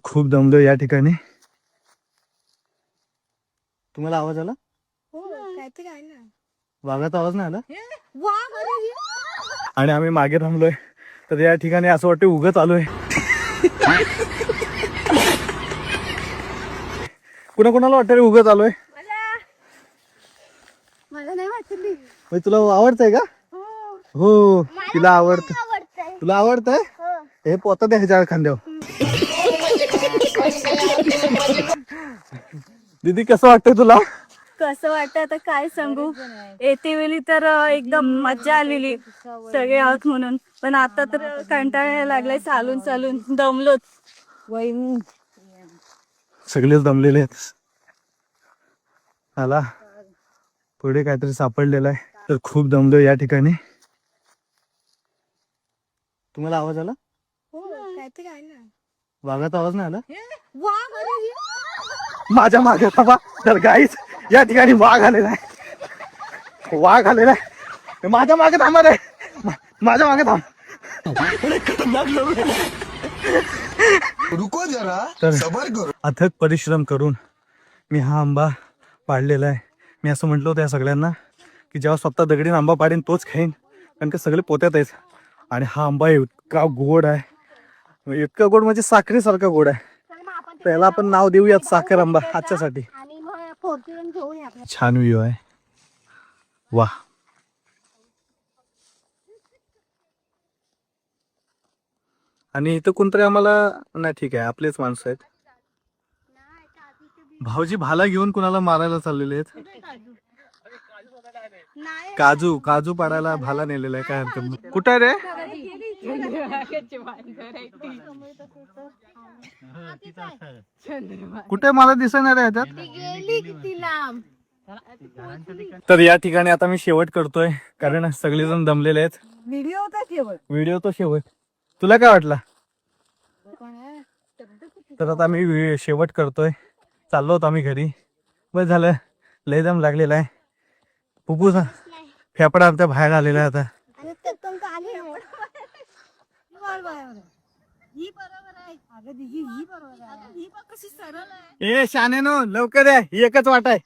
खूप दमलो या ठिकाणी. तुम्हाला आवाज आला? वाघाचा आवाज नाही आला? आणि आम्ही मागे थांबलोय. तर या ठिकाणी असं वाटतं उगत आलोय. कुणाला वाटतं रे उगत आलोय? मला नाही वाटली. तुला आवडतंय का? हो तिला आवडत. तुला आवडतंय? हे पोता द्या ह्याच्या खांद्यावर. दीदी कसं वाटतंय तुला? कसं वाटतं आता काय सांगू. येते वेळी तर एकदम मज्जा आलेली सगळे आहोत म्हणून, पण आता तर कंटाळा लागलाय चालून चालून दमलोच. सगळेच दमलेले आहेत. आला पुढे काहीतरी सापडलेलं आहे. तर खूप दमलो या ठिकाणी. तुम्हाला आवाज आला? वाघाचा आवाज नाही आला? माझ्या मागे थांबा. तर गाईच या ठिकाणी वाघ आलेला आहे. वाघ आलेला आहे. माझ्या मागे थांबा रे. माझ्या मागे थांब. रुको जरा सबर करो. अथक परिश्रम करून मी हा आंबा पाडलेला आहे. मी असं म्हटलं होतं या सगळ्यांना की जेव्हा स्वतः दगडीन आंबा पाडेन तोच खाईन, कारण की सगळे पोत्यात आहेत. आणि हा आंबा इतका गोड आहे, इतका गोड म्हणजे साखरेसारखा गोड आहे. त्याला आपण नाव देऊयात साखर आंबा आजच्यासाठी. छान व्ह्यू आहे. वा. आणि इथं कोणतरी आम्हाला नाही, ठीक आहे आपलेच माणसं आहेत. भाऊजी भाला घेऊन कुणाला मारायला चाललेले आहेत. काजू पाडायला भाला नेलेला आहे. काय हरकत नाही. कुठं आहे रे? कुठे मला दिसणार आहे ह्याच्यात. तर या ठिकाणी आता मी शेवट करतोय, कारण सगळेजण दमलेले आहेत. व्हिडिओ तो शेवट. तुला काय वाटला? तर आता मी शेवट करतोय. चाललो होतो आम्ही घरी. बस झालं, लय दम लागलेला आहे. फुफ्फुस फेफडा आमच्या बाहेर आलेला आहे आता. ए शानेनो लवकर आहे, एकच वाट आहे.